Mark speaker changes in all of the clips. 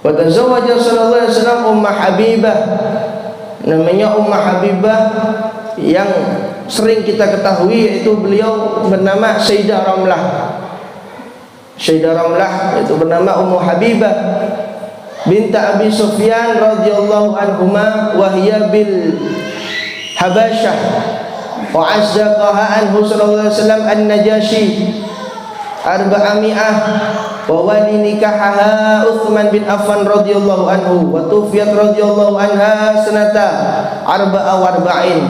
Speaker 1: Wa tazawwaja sallallahu alaihi wasallam Ummah Habibah. Namanya Ummah Habibah yang sering kita ketahui, yaitu beliau bernama Sayyidah Ramlah. Sayyidah Ramlah itu bernama Ummu Habibah bint Abi Sufyan radhiyallahu anhuma wa hiya bil Habasyah wa azdaqaha anhu sallallahu alaihi wasallam an-Najashi arba'ami'ah wa wali nikahaha Uthman bin Affan radhiyallahu anhu wa tufiyat radhiyallahu anha sanata arba'a wa arba'in,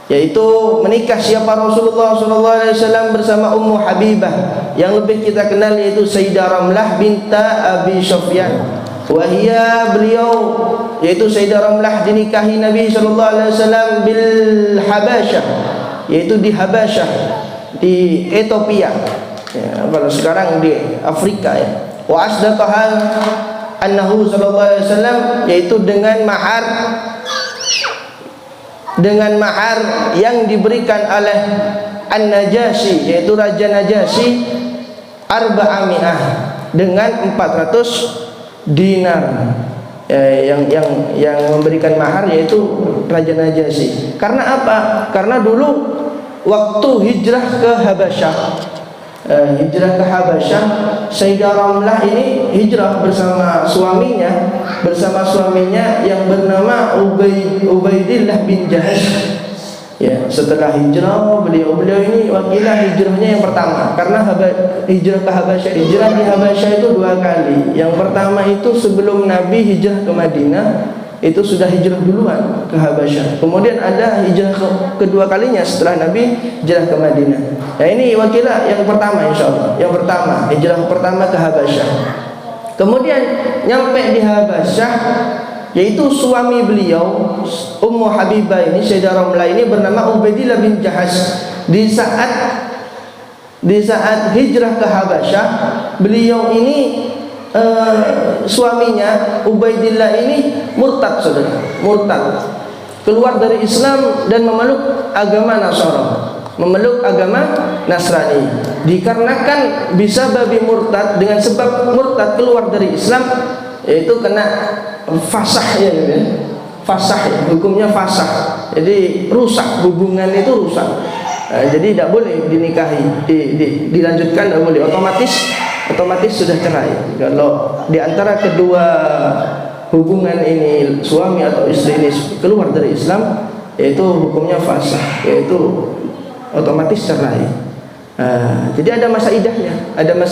Speaker 1: yaitu menikah siapa Rasulullah sallallahu alaihi wasallam bersama Ummu Habibah yang lebih kita kenal yaitu Sayyidah Ramlah binta Abi Sufyan. Wahia beliau yaitu Sayyidah Ramlah dinikahi Nabi sallallahu alaihi wasallam bil Habasyah, yaitu di Habasyah di Ethiopia. Ya, kalau sekarang di Afrika ya. Wa asdaqaha annahu sallallahu alaihi wasallam, yaitu dengan mahar yang diberikan oleh An-Najashi, yaitu Raja Najasyi arba'ami'ah, dengan 400 dinar. Yang memberikan mahar yaitu Raja Najasyi. Karena apa? Karena dulu waktu hijrah ke Habasyah, Sayyidah Ramlah ini hijrah bersama suaminya yang bernama Ubaidillah bin Jahash. Ya, setelah hijrah beliau ini wakilah hijrahnya yang pertama, karena hijrah ke Habasyah, hijrah di Habasyah itu 2 kali. Yang pertama itu sebelum Nabi hijrah ke Madinah, itu sudah hijrah duluan ke Habasyah. Kemudian ada hijrah kedua kalinya setelah Nabi hijrah ke Madinah. Nah, ini wakilah yang pertama, insyaallah. Yang pertama, hijrah pertama ke Habasyah. Kemudian nyampe di Habasyah, yaitu suami beliau Ummu Habibah ini, Sayyidah Ramlah ini bernama Ubaidillah bin Jahash. Di saat hijrah ke Habasyah, beliau ini suaminya Ubaidillah ini murtad, saudara, murtad, keluar dari Islam dan memeluk agama Nasrani. Dikarenakan bisa babi murtad, dengan sebab murtad keluar dari Islam, yaitu kena fasah ya, fasah ya, hukumnya fasah. Jadi rusak, hubungan itu rusak. Jadi tidak boleh dinikahi, dilanjutkan tidak boleh, otomatis sudah cerai. Kalau di antara kedua hubungan ini, suami atau istri ini keluar dari Islam, yaitu hukumnya fasah, yaitu otomatis cerai. Jadi ada masa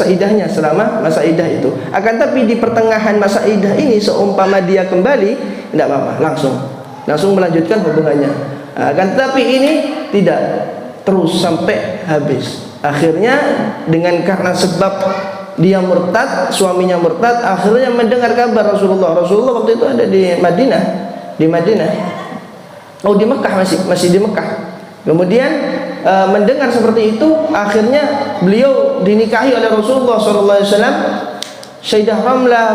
Speaker 1: idahnya selama masa idah itu. Akan tapi di pertengahan masa idah ini, seumpama dia kembali, tidak apa-apa, langsung melanjutkan hubungannya. Akan tapi ini tidak, terus sampai habis. Akhirnya karena sebab dia murtad, suaminya murtad, akhirnya mendengar kabar Rasulullah waktu itu ada di Madinah. Di Mekah, masih di Mekah. Kemudian mendengar seperti itu, akhirnya beliau dinikahi oleh Rasulullah SAW. Sayyidah Ramlah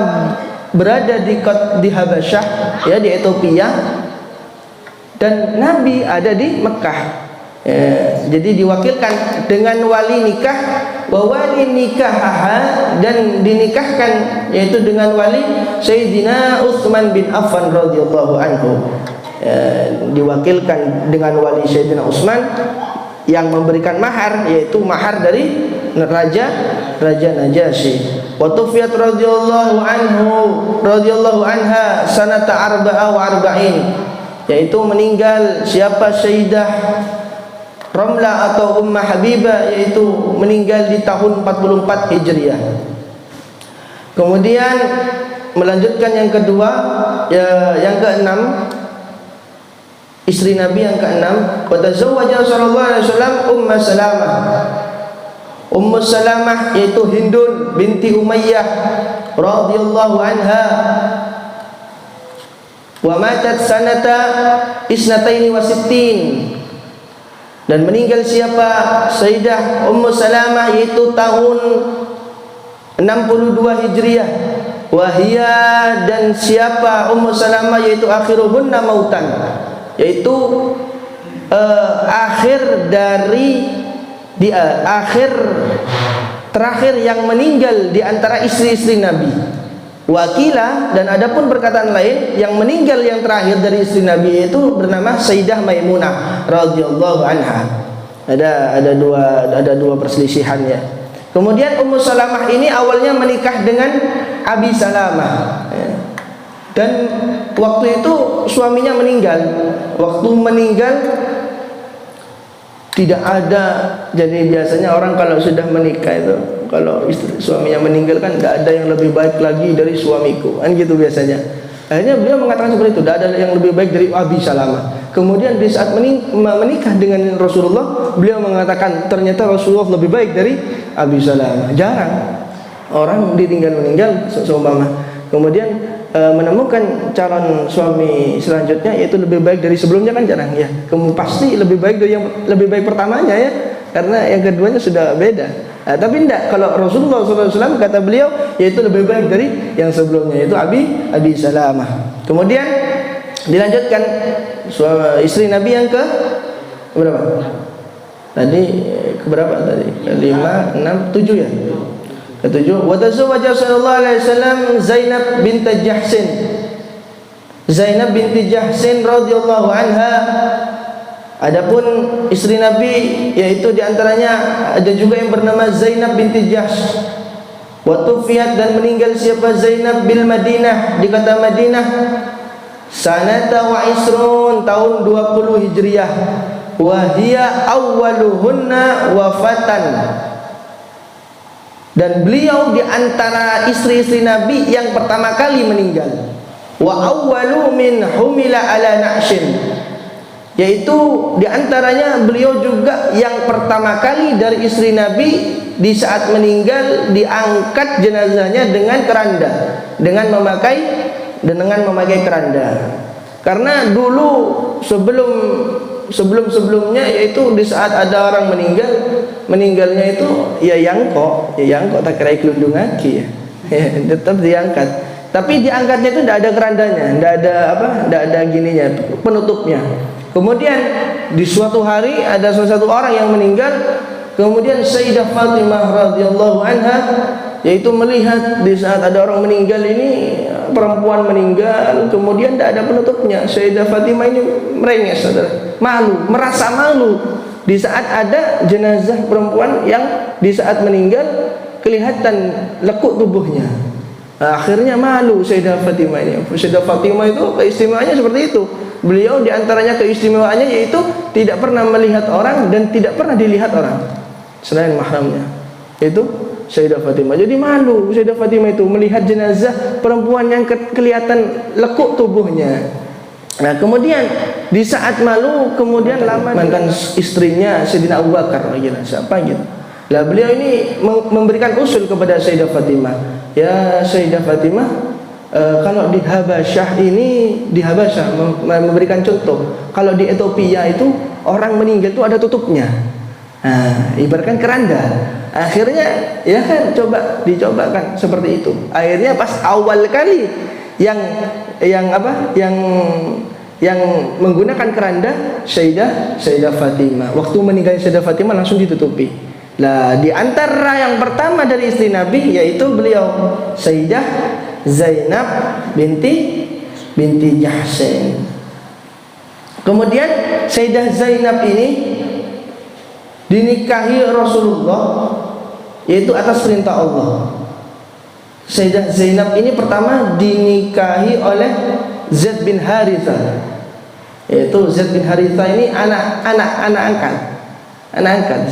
Speaker 1: berada di Habasyah, ya, di Ethiopia, dan Nabi ada di Mekah. Jadi diwakilkan dengan wali nikah, wali nikahaha, dan dinikahkan yaitu dengan wali Sayyidina Uthman bin Affan radhiyallahu anhu. Diwakilkan dengan wali Sayyidina Utsman yang memberikan mahar, yaitu mahar dari Raja Najasyi. Wa tufiyat radhiyallahu anha sanata arba'a wa arba'in, yaitu meninggal siapa Sayyidah Ramlah atau Ummah Habibah, yaitu meninggal di tahun 44 Hijriah. Kemudian melanjutkan yang kedua, yang keenam, istri Nabi yang keenam, wa tazawwaja sallallahu alaihi wasallam Ummu Salamah, yaitu Hindun binti Umayyah radhiyallahu anha, wa matat sanata isnataini wa sittin, dan meninggal siapa Sayyidah Ummu Salamah, yaitu tahun 62 Hijriah. Wahia, dan siapa Ummu Salamah, yaitu akhiruhunna mautan, yaitu terakhir yang meninggal di antara istri-istri Nabi. Wakilah, dan adapun perkataan lain yang meninggal yang terakhir dari istri Nabi itu bernama Sayyidah Maimunah radhiyallahu anha. Ada dua perselisihannya. Kemudian Ummu Salamah ini awalnya menikah dengan Abi Salamah, dan waktu itu suaminya meninggal. Waktu meninggal tidak ada, jadi biasanya orang kalau sudah menikah itu, kalau suaminya meninggal kan tidak ada yang lebih baik lagi dari suamiku, kan gitu biasanya. Akhirnya beliau mengatakan seperti itu, tidak ada yang lebih baik dari Abi Salamah. Kemudian di saat menikah dengan Rasulullah, beliau mengatakan ternyata Rasulullah lebih baik dari Abi Salamah. Jarang orang ditinggal meninggal seumpama kemudian menemukan calon suami selanjutnya yaitu lebih baik dari sebelumnya, kan jarang ya. Kemudian pasti lebih baik dari yang lebih baik pertamanya ya, karena yang keduanya sudah beda. Tapi tidak, kalau Rasulullah SAW kata beliau yaitu lebih baik dari yang sebelumnya, yaitu Abi Salamah. Kemudian dilanjutkan istri Nabi yang ke berapa? Tadi keberapa tadi? 5, 6, 7 ya? Ketujuh. Wa tazawwaja sallallahu alaihi wasallam Zainab binti Jahsin. Zainab binti Jahsin radhiyallahu anha. Adapun istri Nabi yaitu diantaranya ada juga yang bernama Zainab binti Jahsh. Wa tufiyat, dan meninggal siapa Zainab bil Madinah, di kota Madinah, sanata wa isrun, tahun 20 Hijriah. Wa hiya awwaluhunna wafatan, dan beliau di antara istri-istri Nabi yang pertama kali meninggal. Wa awwalu min humila ala na'shin, yaitu di antaranya beliau juga yang pertama kali dari istri Nabi di saat meninggal diangkat jenazahnya dengan keranda, dengan memakai keranda. Karena dulu sebelumnya yaitu di saat ada orang meninggalnya itu ya yangkok tak kira kelundung kaki ya, tetap diangkat. Tapi diangkatnya itu tidak ada kerandanya, tidak ada gininya, penutupnya. Kemudian di suatu hari ada salah satu orang yang meninggal, kemudian Sayyidah Fatimah radhiyallahu anha yaitu melihat di saat ada orang meninggal ini, perempuan meninggal, kemudian tidak ada penutupnya. Sayyidah Fatimah ini merengek, saudara, malu, merasa malu di saat ada jenazah perempuan yang di saat meninggal kelihatan lekuk tubuhnya. Akhirnya malu Sayyidah Fatimah ini. Sayyidah Fatimah itu keistimewaannya seperti itu. Beliau diantaranya keistimewaannya yaitu tidak pernah melihat orang dan tidak pernah dilihat orang selain mahramnya. Itu Sayyidah Fatimah. Jadi malu Sayyidah Fatimah itu melihat jenazah perempuan yang kelihatan lekuk tubuhnya. Nah, kemudian di saat malu, kemudian lama mantan istrinya Sayyidina Abu Bakar, siapa gitu. Lah beliau ini memberikan usul kepada Sayyidah Fatimah. Ya Sayyidah Fatimah, kalau di Habasyah ini, di Habasyah memberikan contoh, kalau di Ethiopia itu orang meninggal itu ada tutupnya. Nah, ibaratkan keranda. Akhirnya ya kan dicobakan seperti itu. Akhirnya pas awal kali yang menggunakan keranda Sayyidah Fatimah. Waktu meninggal Sayyidah Fatimah langsung ditutupi. Lah di antara yang pertama dari istri Nabi yaitu beliau Sayyidah Zainab binti Jahsin. Kemudian Sayyidah Zainab ini dinikahi Rasulullah yaitu atas perintah Allah. Sayyidah Zainab ini pertama dinikahi oleh Zaid bin Harithah. Yaitu Zaid bin Harithah ini anak angkat.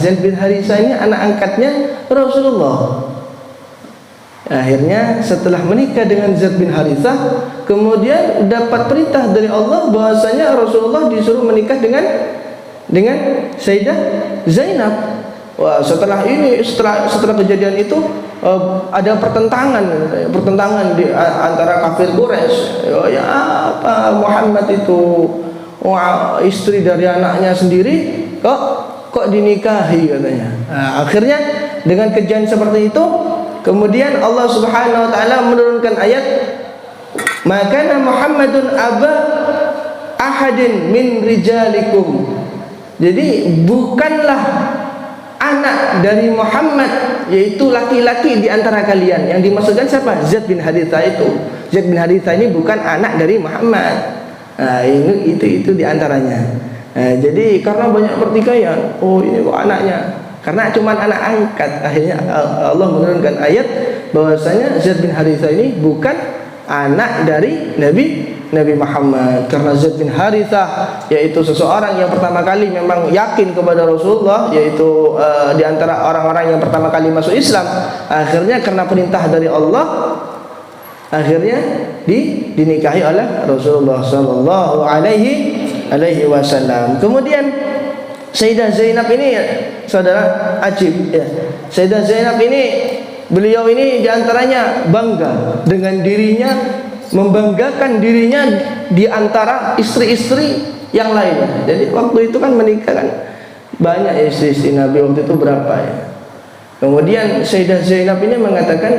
Speaker 1: Zaid bin Harithah ini anak angkatnya Rasulullah. Akhirnya setelah menikah dengan Zaid bin Harithah, kemudian dapat perintah dari Allah bahwasanya Rasulullah disuruh menikah dengan Sayyidah Zainab. Wah, setelah kejadian itu ada pertentangan di antara kafir Quraisy. Ya apa Muhammad itu istri dari anaknya sendiri kok dinikahi katanya. Nah, akhirnya dengan kejadian seperti itu, kemudian Allah Subhanahu wa taala menurunkan ayat, "Maka Muhammadun aba ahadin min rijalikum." Jadi bukanlah anak dari Muhammad, yaitu laki-laki di antara kalian. Yang dimaksudkan siapa? Zaid bin Harithah itu. Zaid bin Harithah ini bukan anak dari Muhammad. Nah, itu di antaranya. Jadi karena banyak pertikaian, oh ini kok anaknya, karena cuma anak angkat. Akhirnya Allah menurunkan ayat bahwasanya Zaid bin Harithah ini bukan anak dari Nabi Muhammad. Karena Zaid bin Harithah yaitu seseorang yang pertama kali memang yakin kepada Rasulullah, yaitu di antara orang-orang yang pertama kali masuk Islam. Akhirnya karena perintah dari Allah, akhirnya dinikahi oleh Rasulullah sallallahu alaihi wasallam. Kemudian Sayyidah Zainab ini, saudara, ajib ya. Sayyidah Zainab ini, beliau ini diantaranya bangga dengan dirinya, membanggakan dirinya di antara istri-istri yang lain. Jadi waktu itu kan menikah kan banyak istri-istri Nabi waktu itu berapa ya. Kemudian Sayyidah Zainab ini mengatakan,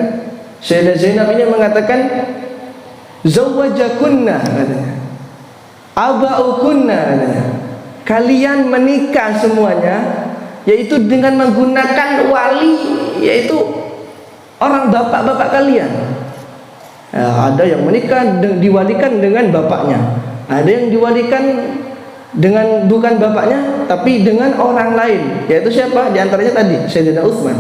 Speaker 1: zawajakunna katanya, abaukunna katanya, kalian menikah semuanya, yaitu dengan menggunakan wali, yaitu orang bapak-bapak kalian. Ada yang menikah diwalikan dengan bapaknya, ada yang diwalikan dengan bukan bapaknya tapi dengan orang lain, yaitu siapa? Di antaranya tadi Sayyidina Utsman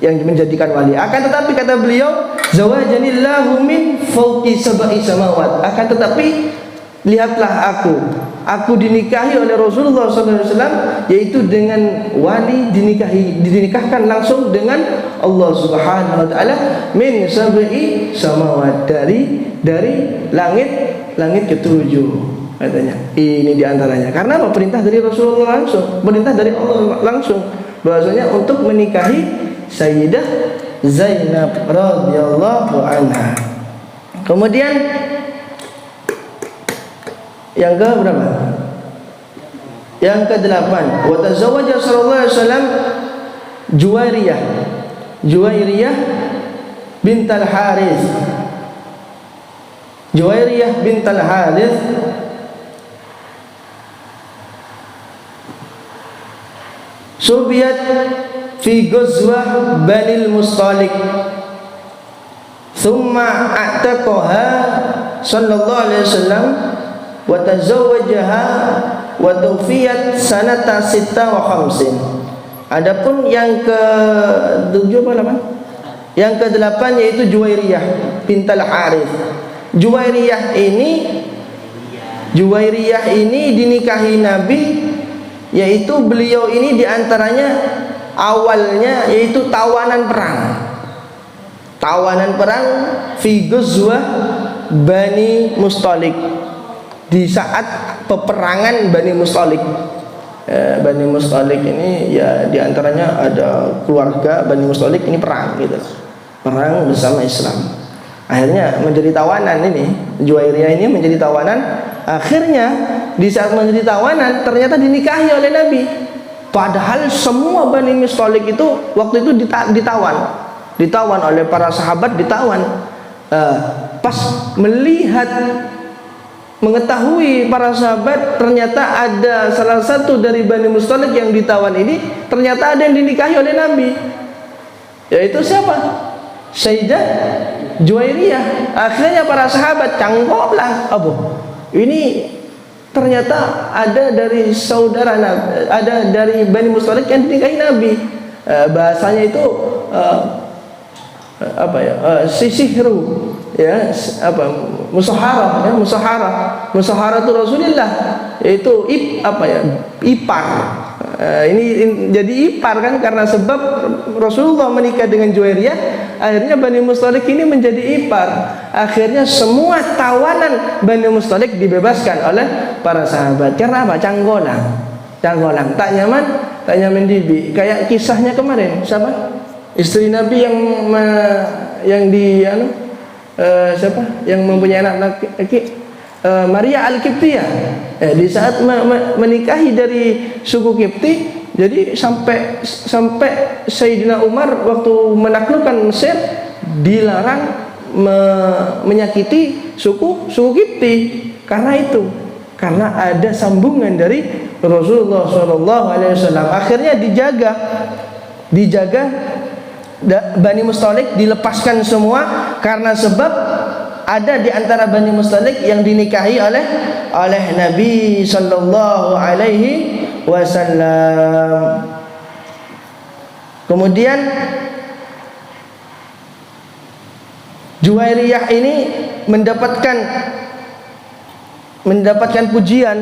Speaker 1: yang menjadikan wali. Akan tetapi kata beliau, zawajanillahu min fawqi sab'i samawat. Akan tetapi lihatlah aku dinikahi oleh Rasulullah SAW, yaitu dengan wali, dinikahkan langsung dengan Allah Subhanahu wa taala, min sab'i samawat, dari langit ketujuh katanya. Ini diantaranya karena apa? Perintah dari Rasulullah langsung, perintah dari Allah langsung, bahwasanya untuk menikahi Sayyidah Zainab radhiyallahu anha. Kemudian yang ke berapa? Yang ke-8, wa tazawwaja sallallahu alaihi wasallam Juwairiyah bint al-Harith. Juwairiyah bint al-Harith subiyat fi ghazwah Banil Mustalik, thumma a'taqaha sallallahu alaihi wasallam wa tazawwajaha wa tawfiyat sanata 56. Adapun yang ke-7 apa namanya? Yang ke-8 yaitu Juwairiyah bintal Harith. Juwairiyah ini dinikahi Nabi, yaitu beliau ini diantaranya awalnya yaitu tawanan perang fi ghazwah Bani Mustalik, di saat peperangan Bani Mustalik. Bani Mustalik ini ya diantaranya ada keluarga Bani Mustalik ini perang gitu, perang bersama Islam. Akhirnya menjadi tawanan, ini Juwairiyah ini menjadi tawanan. Akhirnya di saat menjadi tawanan ternyata dinikahi oleh Nabi. Padahal semua Bani Mustalik itu waktu itu ditawan oleh para sahabat, ditawan. Pas mengetahui para sahabat ternyata ada salah satu dari Bani Mustalik yang ditawan ini, ternyata ada yang dinikahi oleh Nabi, yaitu siapa? Sayyidah Juwairiyah. Akhirnya para sahabat cangkok lah, ini ternyata ada dari saudara Nabi, ada dari Bani Mustalik yang dinikahi Nabi. Bahasanya itu sisihru ya, musaharah ya, musaharah itu Rasulullah, yaitu ipar. Ini jadi ipar kan, karena sebab Rasulullah menikah dengan Juwairiyah, akhirnya Bani Mustalik ini menjadi ipar. Akhirnya semua tawanan Bani Mustalik dibebaskan oleh para sahabat. Karena apa? Canggolang, tak nyaman dibi. Kayak kisahnya kemarin, siapa? Istri Nabi yang mempunyai anak laki, Maria Al-Qibtiyah. Di saat menikahi dari suku Qibti, jadi sampai Sayyidina Umar waktu menaklukkan Mesir dilarang menyakiti suku Qibti. Karena ada sambungan dari Rasulullah SAW. Akhirnya dijaga dijaga. Bani Mustalik dilepaskan semua karena sebab ada di antara Bani Mustalik yang dinikahi oleh Nabi sallallahu alaihi wasallam. Kemudian Juwairiyah ini mendapatkan pujian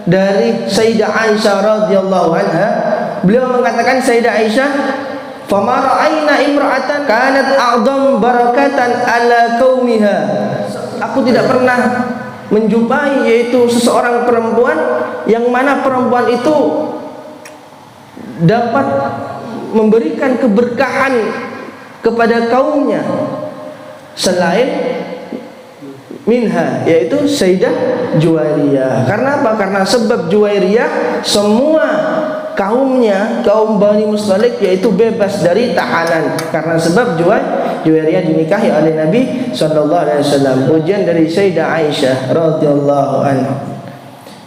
Speaker 1: dari Sayyidah Aisyah radhiyallahu anha. Beliau mengatakan, Sayyidah Aisyah, "Fama ra'ayna imra'atan kanat a'dham barakatan ala qaumiha." Aku tidak pernah menjumpai yaitu seseorang perempuan yang mana perempuan itu dapat memberikan keberkahan kepada kaumnya selain minha, yaitu Sayyidah Juwairiyah. Karena apa? Karena sebab Juwairiyah semua kaumnya, kaum Bani Mustalik, yaitu bebas dari tahanan. Karena sebab Juwairiyah dinikahi oleh Nabi sallallahu alaihi wasallam. Ujian dari Sayyidah Aisyah radhiyallahu anha.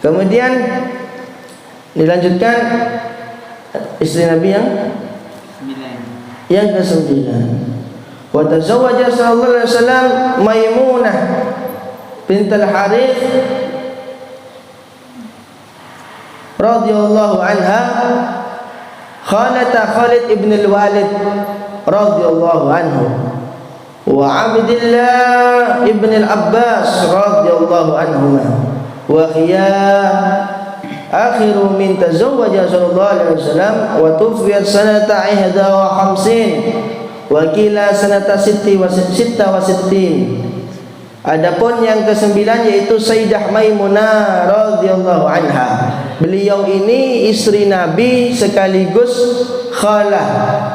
Speaker 1: Kemudian dilanjutkan istri Nabi yang ke-9. Wa tazawwaja sallallahu alaihi wasallam Maimunah bint al-Harith radhiyallahu anha khalata Khalid ibn al-Walid radhiyallahu anhu wa Abdullah ibn al-Abbas radhiyallahu anhuma wa hiya akhiru min tazawwaja sallallahu alaihi wasallam wa tuwfiyat sanata 51 wa kila sanata 66. Adapun yang ke-9 yaitu Sayyidah Maimunah radhiyallahu anha. Beliau ini istri Nabi sekaligus khalah,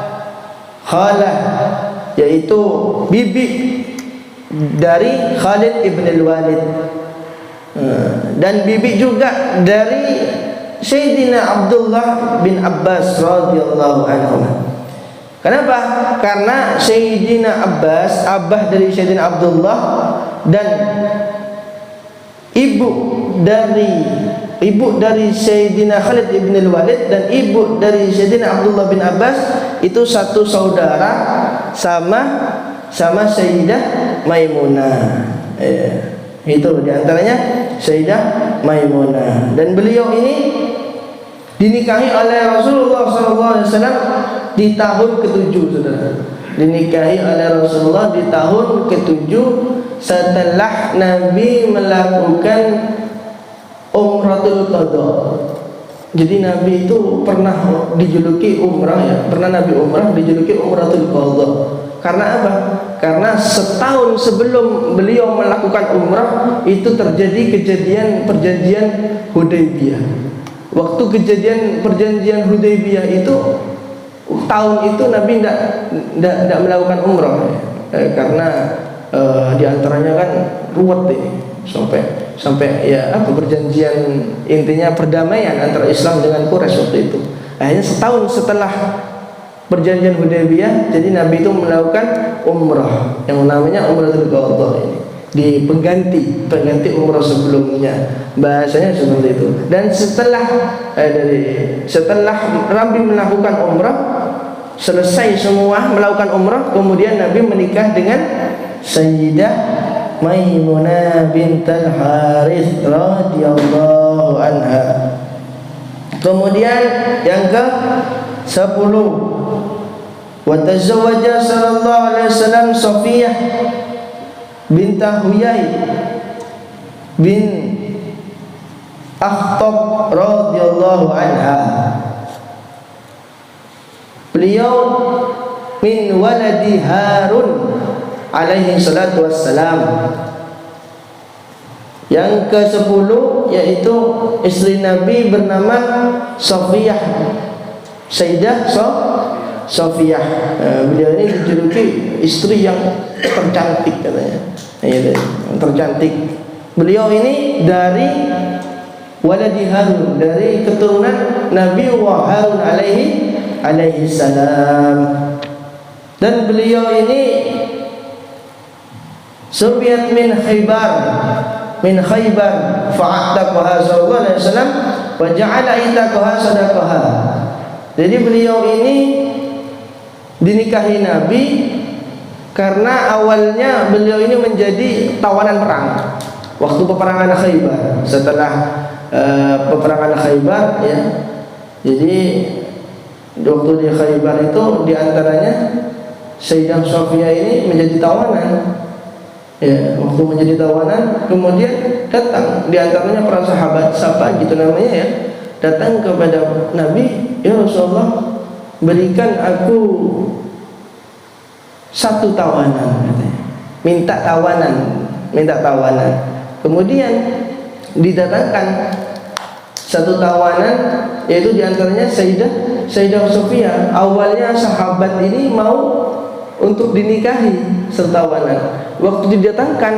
Speaker 1: yaitu bibi dari Khalid ibn al-Walid, dan bibi juga dari Sayyidina Abdullah bin Abbas radhiyallahu anhu. Kenapa? Karena Sayyidina Abbas, abah dari Sayyidina Abdullah, dan ibu dari Sayyidina Khalid ibn al-Walid dan ibu dari Sayyidina Abdullah bin Abbas itu satu saudara sama Sayyidah Maimunah. Itu diantaranya Sayyidah Maimunah. Dan beliau ini dinikahi oleh Rasulullah SAW di tahun ke-7, saudara. Dinikahi oleh Rasulullah di tahun ke-7 setelah Nabi melakukan Umratul Qadha. Jadi Nabi itu pernah dijuluki umrah, ya. Pernah Nabi umrah dijuluki Umratul Qadha. Karena apa? Karena setahun sebelum beliau melakukan umrah itu terjadi perjanjian Hudaybiyah. Waktu kejadian perjanjian Hudaybiyah itu tahun itu Nabi tidak melakukan umrah, karena diantaranya kan ruwet ini sampai ya apa perjanjian, intinya perdamaian antara Islam dengan Quraisy waktu itu. Akhirnya setahun setelah perjanjian Hudaybiyah, jadi Nabi itu melakukan umrah yang namanya Umratul Qadha ini, di pengganti umrah sebelumnya, bahasanya seperti itu. Dan setelah Nabi melakukan umrah, selesai semua melakukan umrah, kemudian Nabi menikah dengan Sayyidah Maimunah bint al-Harith radhiyallahu anha. Kemudian yang ke-10, wa tazawwaja sallallahu alaihi wasallam Safiyah bint Huyai bin Akhtab radhiyallahu anha. Beliau min waladi Harun alaihi salatu wassalam. Yang ke-10 yaitu istri Nabi bernama Safiyah, Sayyidah Safiyah. Beliau ini dijuluki istri yang tercantik katanya, tercantik. Beliau ini dari waladi Harun, dari keturunan Nabi Harun alaihi salam. Dan beliau ini subiat min Khaybar fa'ataqaha sallallahu alaihi wasallam wa ja'ala itaqaha sadaqaha. Jadi beliau ini dinikahi Nabi karena awalnya beliau ini menjadi tawanan perang waktu peperangan Khaybar. Setelah peperangan Khaybar, ya, jadi waktu di Khaybar itu diantaranya Sayyidah Sofia ini menjadi tawanan. Ya, waktu menjadi tawanan, kemudian datang diantaranya para sahabat, siapa gitu namanya ya, datang kepada Nabi, ya Rasulullah, berikan aku satu tawanan, katanya. Minta tawanan. Kemudian didatangkan satu tawanan, yaitu diantaranya Sayyidah Sofia. Awalnya sahabat ini mau untuk dinikahi setawanan. Waktu didatangkan,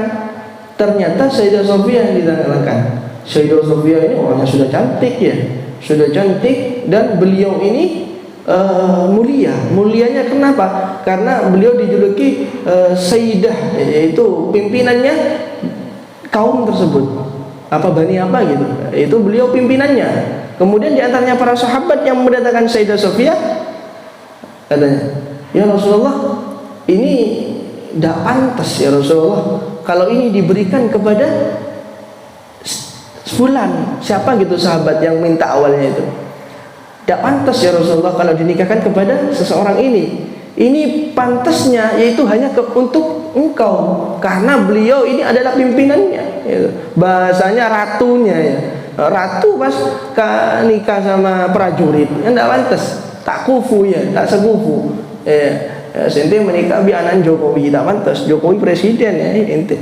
Speaker 1: ternyata Sayyidah Sofia yang didatangkan. Sayyidah Sofia ini orangnya sudah cantik, ya, sudah cantik, dan beliau ini mulia. Mulianya kenapa? Karena beliau dijuluki Sayyidah, yaitu pimpinannya kaum tersebut. Apa bani apa gitu? Itu beliau pimpinannya. Kemudian diantaranya para sahabat yang mendatangkan Sayyidah Sofia, katanya, ya Rasulullah, ini tidak pantas ya Rasulullah kalau ini diberikan kepada fulan, siapa gitu sahabat yang minta awalnya itu. Tidak pantas ya Rasulullah kalau dinikahkan kepada seseorang ini. Ini pantasnya yaitu hanya untuk engkau, karena beliau ini adalah pimpinannya, gitu. Bahasanya ratunya, ya. Ratu pas nikah sama prajurit, ya tidak pantas, tak kufu, ya, tak sekufu, ya. Ente menikah bi anak Jokowi, tak pantas. Jokowi presiden, ya, ente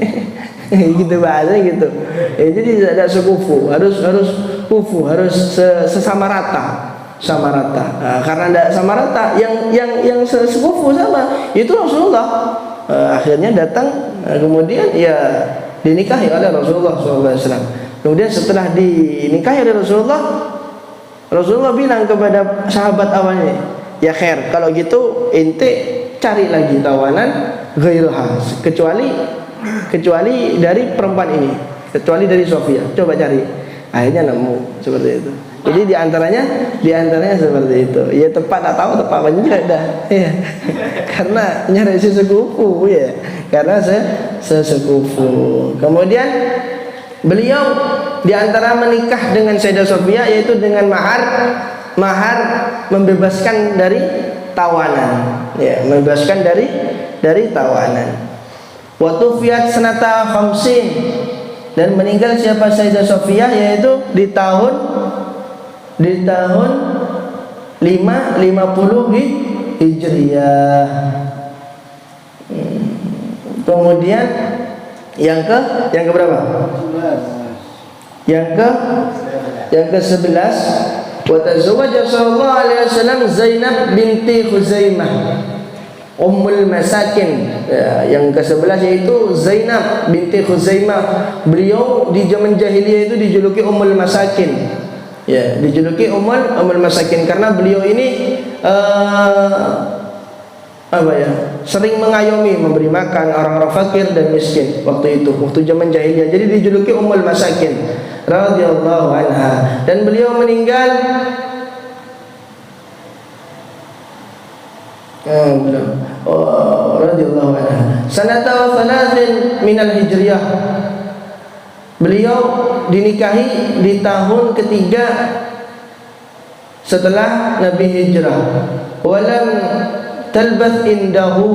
Speaker 1: gitu bahasanya gitu. Ya, jadi ada sekufu, harus kufu, harus sesama rata, sama rata. Nah, karena tidak sama rata, yang sekufu sama itu Rasulullah. Akhirnya datang, kemudian ya dinikahi oleh Rasulullah SAW. Kemudian setelah dinikahi oleh Rasulullah bilang kepada sahabat awalnya, ya khair, kalau gitu ente cari lagi tawanan ghairha, kecuali dari perempuan ini, kecuali dari Sofia, coba cari. Akhirnya nemu seperti itu. Jadi diantaranya seperti itu. Ya tepat atau tepat apa juga dah. Ya. Karena nyari sesepupu, ya. Karena sesepupu. Kemudian beliau diantara menikah dengan Sayyidah Sofia yaitu dengan mahar membebaskan dari tawanan, ya, membebaskan dari tawanan. Wa tufiyat sanata khamsin, dan meninggal siapa Sayyidah Sofia yaitu di tahun 50 Hijriyah. Kemudian yang ke berapa? Yang ke-11, wa tazawwaja sallallahu alaihi wasallam Zainab binti Khuzaimah Ummul Masakin. Ya, yang ke-11 yaitu Zainab binti Khuzaimah. Beliau di zaman jahiliyah itu dijuluki Ummul Masakin. Ya, dijuluki Ummul Masakin karena beliau ini sering mengayomi, memberi makan orang-orang fakir dan miskin waktu zaman jahiliyah. Jadi dijuluki Ummul Masakin radhiyallahu anha, dan beliau meninggal radhiyallahu anha sanata wa thalathin minal hijriyah. Beliau dinikahi di tahun ketiga setelah Nabi hijrah. Walam talbath indahu,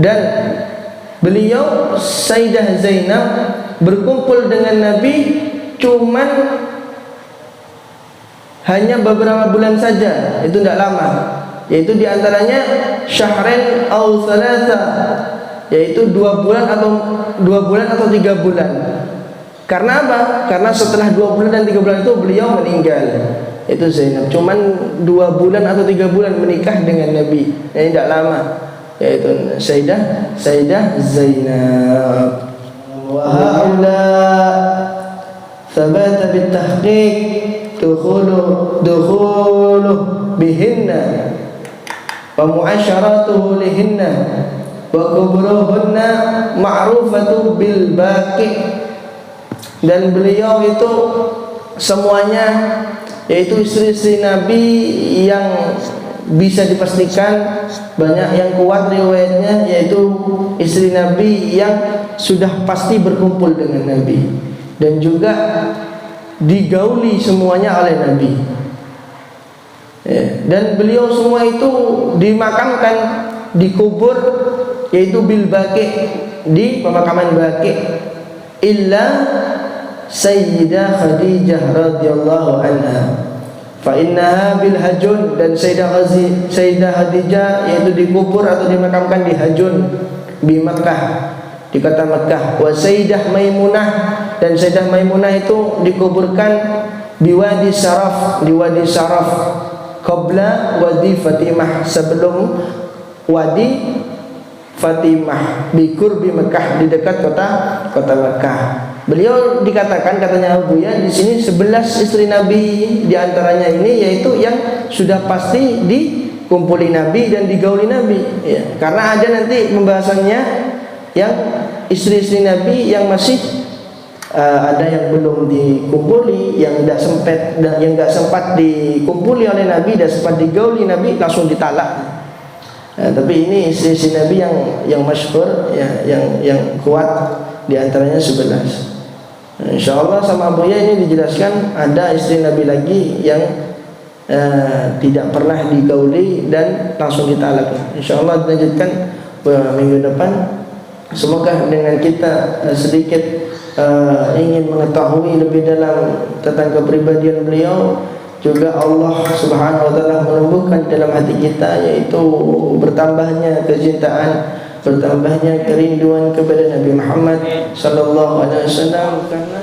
Speaker 1: dan beliau Sayyidah Zainab berkumpul dengan Nabi cuman hanya beberapa bulan saja, itu tidak lama, yaitu diantaranya syahrain atau thalatha, yaitu 2 bulan atau 3 bulan. Karena apa? Karena setelah 2 bulan dan 3 bulan itu beliau meninggal. Itu Zainab cuman 2 bulan atau 3 bulan menikah dengan Nabi. Ini tidak lama, yaitu Sayyidah Zainab. Wa haula thabata bitahqiq dukhulu bihinna wa mu'asyaratuhu lihinna wa kubruhunna ma'rufatu bil baqi. Dan beliau itu semuanya, yaitu istri-istri Nabi yang bisa dipastikan banyak yang kuat riwayatnya, yaitu istri Nabi yang sudah pasti berkumpul dengan Nabi dan juga digauli semuanya oleh Nabi. Dan beliau semua itu dimakamkan, dikubur, yaitu bil Baqi', di pemakaman Baqi', illa Sayyidah Khadijah radhiyallahu anha fa innaha bil Hajun, dan Sayyidah Khadijah yaitu dikubur atau dimakamkan di Hajun di Makkah, di kota Makkah. Wa Sayyidah Maimunah, dan Sayyidah Maimunah itu dikuburkan di Wadi Syaraf, di Wadi Syaraf, qabla Wadi Fatimah, sebelum Wadi Fatimah, bi qurbi Makkah, di dekat kota Makkah. Beliau dikatakan, katanya Abu ya, di sini 11 istri Nabi, di antaranya ini yaitu yang sudah pasti dikumpuli Nabi dan digauli Nabi, ya. Karena ada nanti pembahasannya yang istri-istri Nabi yang masih ada yang belum dikumpuli, yang tidak sempat dikumpuli oleh Nabi, dan sempat digauli Nabi langsung ditalak. Tapi ini istri-istri Nabi yang masyhur, ya, yang kuat, diantaranya 11. InsyaAllah sama Abu Ya ini dijelaskan ada istri Nabi lagi yang tidak pernah digauli dan langsung ditalak. InsyaAllah dilanjutkan minggu depan. Semoga dengan kita sedikit ingin mengetahui lebih dalam tentang kepribadian beliau, juga Allah Subhanahu wa taala menumbuhkan dalam hati kita, yaitu bertambahnya kecintaan, bertambahnya kerinduan kepada Nabi Muhammad sallallahu alaihi wasallam, karena